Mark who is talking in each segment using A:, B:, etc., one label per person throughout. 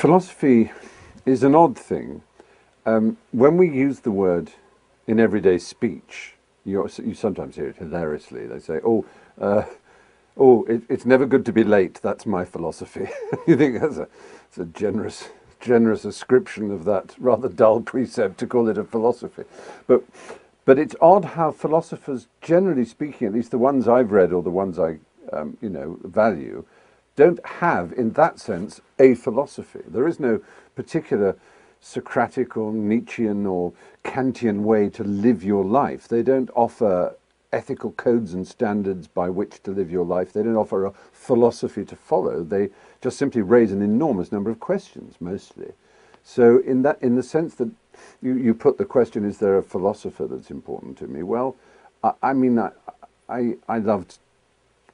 A: Philosophy is an odd thing. When we use the word in everyday speech, you sometimes hear it hilariously. They say, it's never good to be late. That's my philosophy." You think it's a generous ascription of that rather dull precept to call it a philosophy. But it's odd how philosophers, generally speaking, at least the ones I've read or the ones I value, don't have, in that sense, a philosophy. There is no particular Socratic or Nietzschean or Kantian way to live your life. They don't offer ethical codes and standards by which to live your life. They don't offer a philosophy to follow. They just simply raise an enormous number of questions, mostly. So in the sense that you put the question, is there a philosopher that's important to me? Well, I loved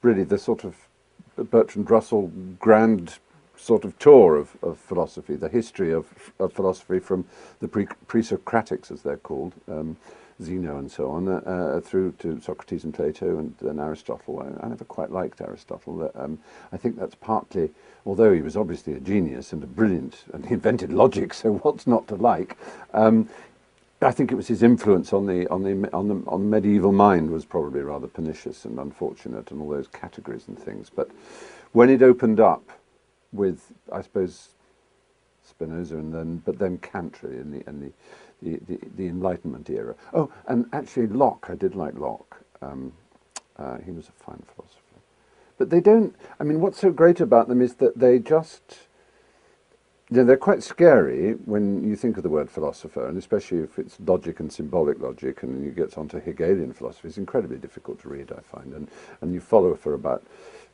A: really the sort of Bertrand Russell grand sort of tour of philosophy, the history of philosophy from the pre-Socratics, as they're called, Zeno and so on, through to Socrates and Plato and then Aristotle. I never quite liked Aristotle. I think that's partly, although he was obviously a genius and a brilliant, and he invented logic, so what's not to like? I think it was his influence on the medieval mind was probably rather pernicious and unfortunate, and all those categories and things. But when it opened up with, I suppose, Spinoza but then Kant really in the Enlightenment era. Oh, and actually Locke, I did like Locke. He was a fine philosopher. But they don't, I mean, what's so great about them is that they just, they're quite scary when you think of the word philosopher, and especially if it's logic and symbolic logic, and you get onto Hegelian philosophy. It's incredibly difficult to read, I find, and you follow for about,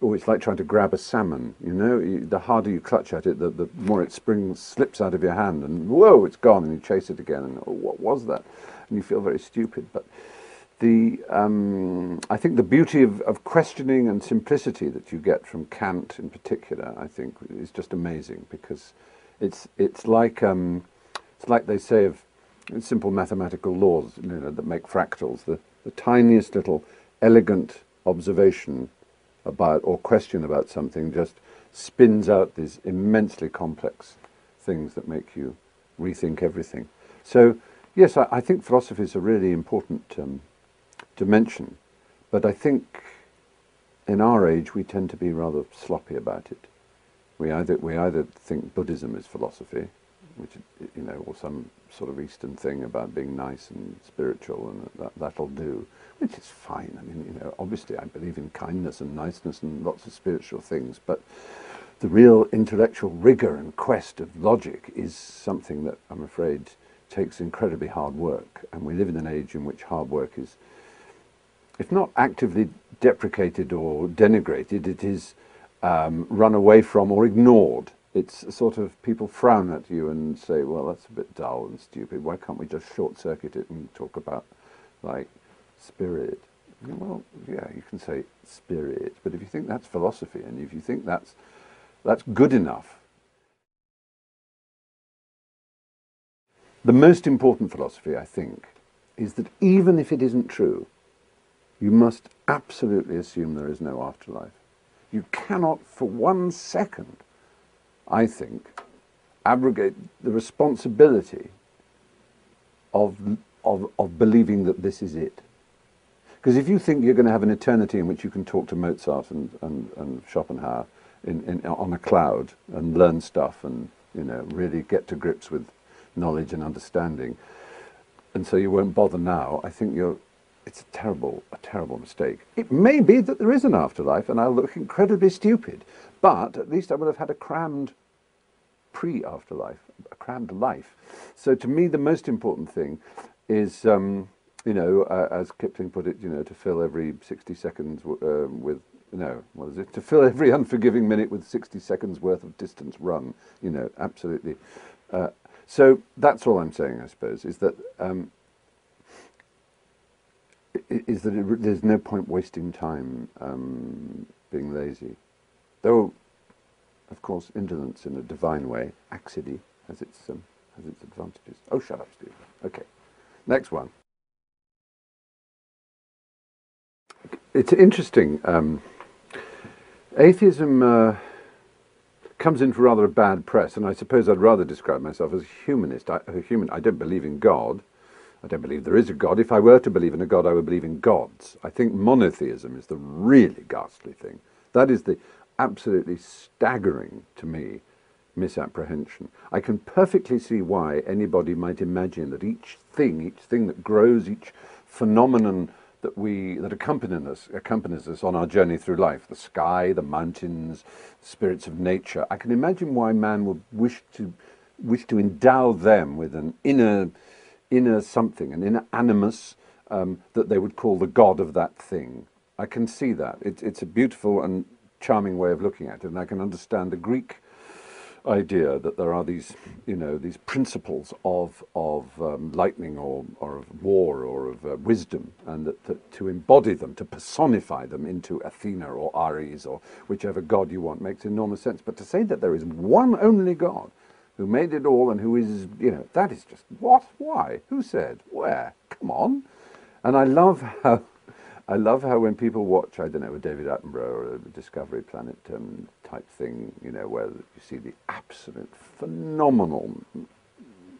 A: it's like trying to grab a salmon, the harder you clutch at it, the more it slips out of your hand, and whoa, it's gone, and you chase it again, and what was that? And you feel very stupid. But I think the beauty of questioning and simplicity that you get from Kant in particular, I think, is just amazing, because it's like they say of simple mathematical laws, that make fractals. The tiniest little elegant observation about or question about something just spins out these immensely complex things that make you rethink everything. So yes, I think philosophy is a really important dimension, but I think in our age we tend to be rather sloppy about it. We either think Buddhism is philosophy, which or some sort of Eastern thing about being nice and spiritual, and that'll do, which is fine. I mean, obviously I believe in kindness and niceness and lots of spiritual things, but the real intellectual rigor and quest of logic is something that I'm afraid takes incredibly hard work, and we live in an age in which hard work is, if not actively deprecated or denigrated, it is run away from or ignored. It's sort of, people frown at you and say, well, that's a bit dull and stupid. Why can't we just short-circuit it and talk about, like, spirit? Well, yeah, you can say spirit, but if you think that's philosophy, and if you think that's good enough, the most important philosophy, I think, is that even if it isn't true, you must absolutely assume there is no afterlife. You cannot for 1 second, I think, abrogate the responsibility of believing that this is it. Because if you think you're going to have an eternity in which you can talk to Mozart and Schopenhauer on a cloud and learn stuff and really get to grips with knowledge and understanding, and so you won't bother now, I think it's a terrible mistake. It may be that there is an afterlife and I'll look incredibly stupid, but at least I would have had a crammed pre-afterlife, a crammed life. So to me, the most important thing is, as Kipling put it, to fill every 60 seconds to fill every unforgiving minute with 60 seconds worth of distance run, absolutely. So that's all I'm saying, I suppose, is that there's no point wasting time being lazy. Though, of course, indolence in a divine way, axidy, has its advantages. Oh, shut up, Steve. Okay, next one. It's interesting. Atheism comes in for rather a bad press, and I suppose I'd rather describe myself as a humanist. I don't believe in God. I don't believe there is a God. If I were to believe in a God, I would believe in gods. I think monotheism is the really ghastly thing. That is the absolutely staggering, to me, misapprehension. I can perfectly see why anybody might imagine that each thing that grows, each phenomenon that accompanies us on our journey through life, the sky, the mountains, spirits of nature. I can imagine why man would wish to endow them with an inner something, an inner animus that they would call the god of that thing. I can see that. It's a beautiful and charming way of looking at it, and I can understand the Greek idea that there are these principles of lightning or of war or of wisdom, and that to embody them, to personify them into Athena or Ares or whichever god you want, makes enormous sense. But to say that there is one only God who made it all and who is, that is just what? Why? Who said? Where? Come on. And I love how when people watch, I don't know, a David Attenborough or a Discovery Planet type thing, where you see the absolute phenomenal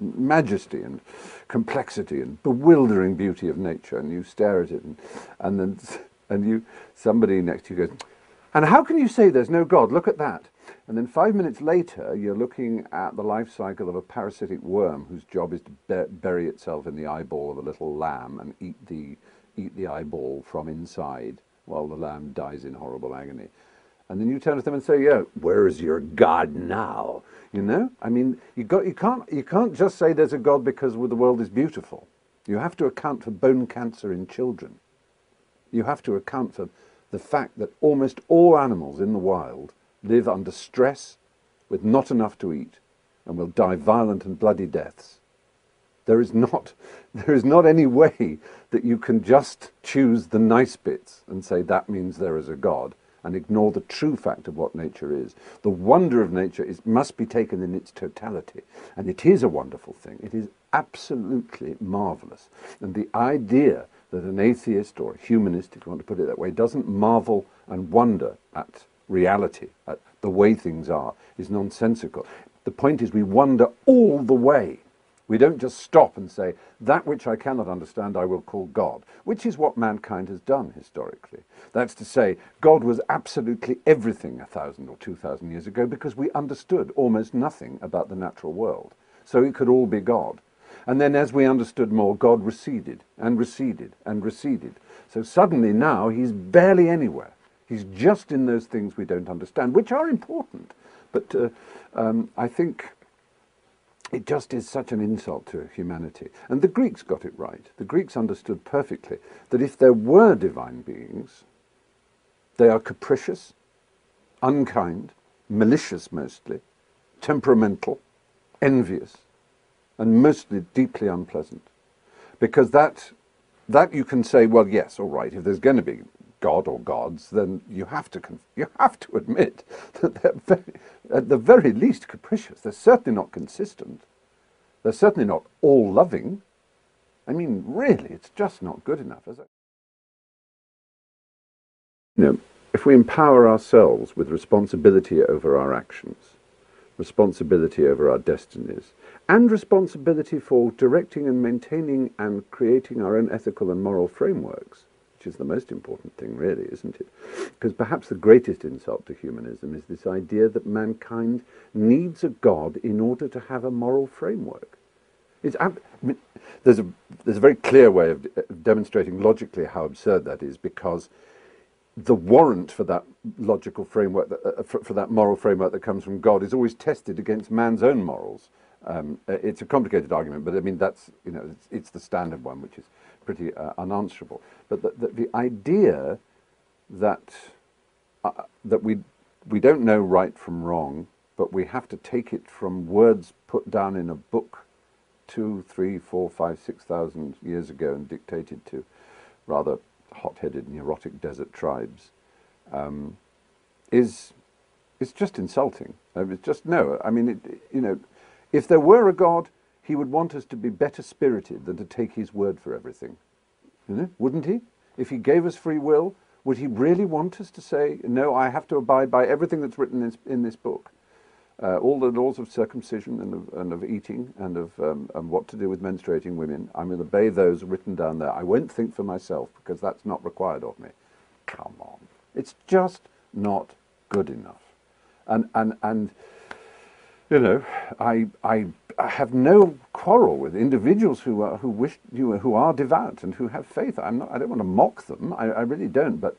A: majesty and complexity and bewildering beauty of nature, and you stare at it, and somebody next to you goes, and how can you say there's no God? Look at that. And then 5 minutes later, you're looking at the life cycle of a parasitic worm whose job is to bury itself in the eyeball of a little lamb and eat the eyeball from inside while the lamb dies in horrible agony. And then you turn to them and say, yeah, where is your God now? I mean, you can't just say there's a God because the world is beautiful. You have to account for bone cancer in children. You have to account for the fact that almost all animals in the wild live under stress with not enough to eat and will die violent and bloody deaths. There is not any way that you can just choose the nice bits and say that means there is a God and ignore the true fact of what nature is. The wonder of nature must be taken in its totality. And it is a wonderful thing. It is absolutely marvelous. And the idea that an atheist or a humanist, if you want to put it that way, doesn't marvel and wonder at reality, at the way things are, is nonsensical. The point is we wonder all the way. We don't just stop and say, that which I cannot understand I will call God, which is what mankind has done historically. That's to say, God was absolutely everything 1,000 or 2,000 years ago because we understood almost nothing about the natural world. So it could all be God. And then as we understood more, God receded and receded and receded. So suddenly now he's barely anywhere. He's just in those things we don't understand, which are important. But I think it just is such an insult to humanity. And the Greeks got it right. The Greeks understood perfectly that if there were divine beings, they are capricious, unkind, malicious mostly, temperamental, envious, and mostly deeply unpleasant. Because that you can say, well, yes, all right, if there's going to be God or gods, then you have to admit that they're at the very least capricious. They're certainly not consistent. They're certainly not all-loving. I mean, really, it's just not good enough, is it? If we empower ourselves with responsibility over our actions, responsibility over our destinies, and responsibility for directing and maintaining and creating our own ethical and moral frameworks, which is the most important thing, really, isn't it? Because perhaps the greatest insult to humanism is this idea that mankind needs a God in order to have a moral framework. There's a very clear way of demonstrating logically how absurd that is, because the warrant for that logical framework, for that moral framework that comes from God, is always tested against man's own morals. It's a complicated argument, but I mean it's the standard one, which is pretty unanswerable. But the idea that we don't know right from wrong, but we have to take it from words put down in a book 2, 3, 4, 5, 6,000 years ago and dictated to rather hot-headed, neurotic desert tribes, is just insulting. It's just no. I mean, if there were a God, he would want us to be better spirited than to take his word for everything. Wouldn't he? If he gave us free will, would he really want us to say, no, I have to abide by everything that's written in this book? all the laws of circumcision and of eating and what to do with menstruating women. I'm going to obey those written down there. I won't think for myself because that's not required of me. Come on. It's just not good enough. And you know, I have no quarrel with individuals who are devout and who have faith. I don't want to mock them. I really don't. But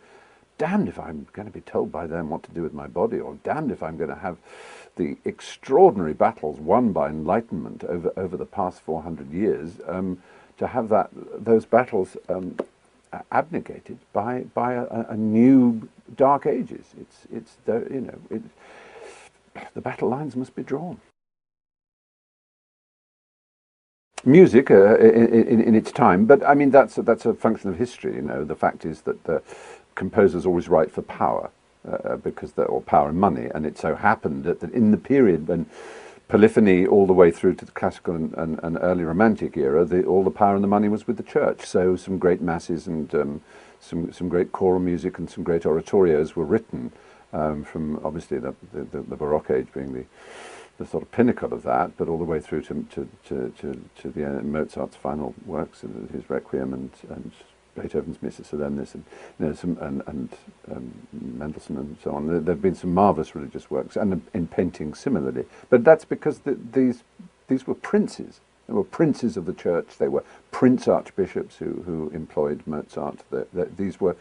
A: damned if I'm going to be told by them what to do with my body, or damned if I'm going to have the extraordinary battles won by enlightenment over the past 400 years to have those battles abnegated by a new dark ages. The battle lines must be drawn. Music in its time, but I mean that's a function of history. You know, the fact is that the composers always write for power, or power and money, and it so happened that in the period when polyphony all the way through to the classical and early romantic era, all the power and the money was with the church. So some great masses and some great choral music and some great oratorios were written from obviously the Baroque age being the sort of pinnacle of that, but all the way through to the Mozart's final works, his Requiem and Beethoven's Missa Solemnis, and Mendelssohn and so on. There have been some marvelous religious works, and in painting similarly. But that's because these were princes. They were princes of the church. They were prince archbishops who employed Mozart. These were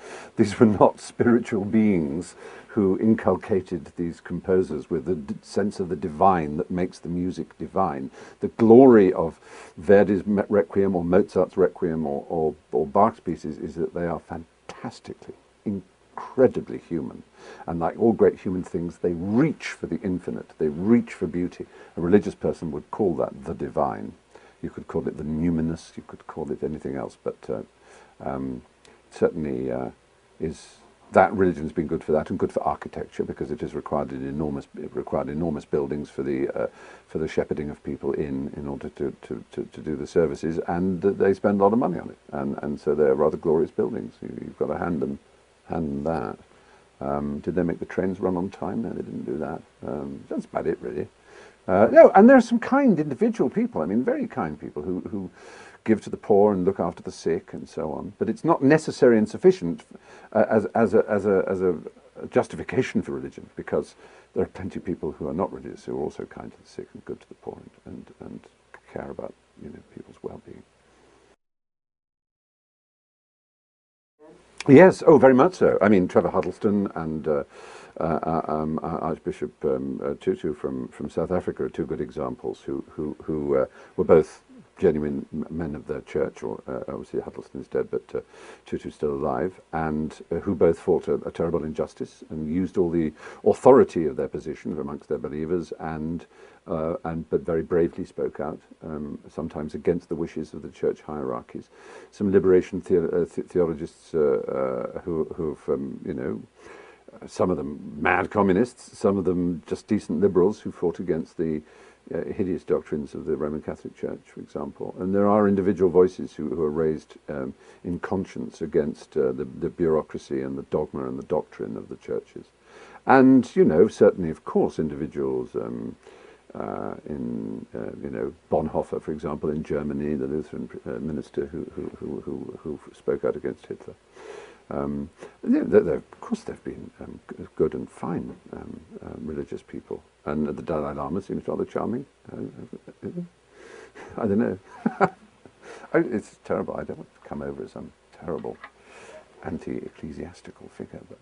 A: not spiritual beings who inculcated these composers with the sense of the divine that makes the music divine. The glory of Verdi's Requiem or Mozart's Requiem or Bach's pieces is that they are fantastically, incredibly human. And like all great human things, they reach for the infinite. They reach for beauty. A religious person would call that the divine. You could call it the numinous, you could call it anything else, but certainly that religion's been good for that, and good for architecture, because it has required enormous buildings for the shepherding of people in order to do the services, and they spend a lot of money on it, and so they're rather glorious buildings. You've got to hand them that. Did they make the trains run on time? No, they didn't do that. That's about it, really. No, and there are some kind individual people. I mean, very kind people who give to the poor and look after the sick and so on. But it's not necessary and sufficient as a justification for religion, because there are plenty of people who are not religious who are also kind to the sick and good to the poor and care about people's well-being. Yes, oh, very much so. I mean, Trevor Huddleston and Archbishop Tutu from South Africa are two good examples who were both genuine men of their church, or obviously Huddleston is dead, but Tutu's still alive, and who both fought a terrible injustice and used all the authority of their position amongst their believers, but very bravely spoke out, sometimes against the wishes of the church hierarchies. Some liberation theologians who've some of them mad communists, some of them just decent liberals who fought against the hideous doctrines of the Roman Catholic Church, for example. And there are individual voices who are raised in conscience against the bureaucracy and the dogma and the doctrine of the churches. And, certainly, of course, individuals Bonhoeffer, for example, in Germany, the Lutheran minister who spoke out against Hitler. Of course, there have been good and fine religious people, and the Dalai Lama seems rather charming. I don't know. It's terrible. I don't want to come over as some terrible anti-ecclesiastical figure, but